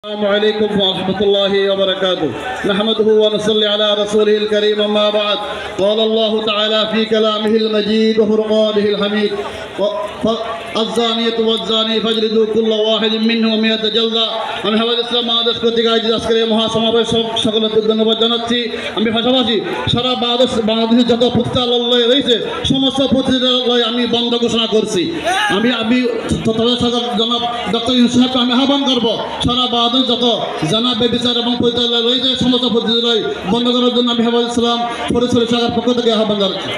السلام عليكم ورحمة الله وبركاته. نحمده ونصلي على رسوله الكريم. أما بعد، قال الله تعالى في كلامه المجيد وفرقانه الحميد: الزانية والزاني فاجلدوا كل واحد منهم 100 جلدة। আমি হাফেজ ইসলাম বাংলাদেশ কর্তৃক আয়োজিত আজকের এই মহাসমাবেশ সকলকে ধন্যবাদ জানাচ্ছি। আমি পাশাপাশি সারা বাংলাদেশের যত প্রতিষ্ঠালয় রয়েছে সমস্ত প্রতিষ্ঠালয় আমি বন্ধ ঘোষণা করছি। আমি জনাব ডক্টর ইউনূস সাহেবকে আমি আহ্বান করবো সারা বাংলাদেশ যত জানাব বিচার এবং পরিচালনা রয়েছে সমস্ত প্রতিষ্ঠালয় বন্ধ করার জন্য আমি হাফেজ ইসলাম পরিচালক শাখার পক্ষ থেকে আহ্বান জানাচ্ছি।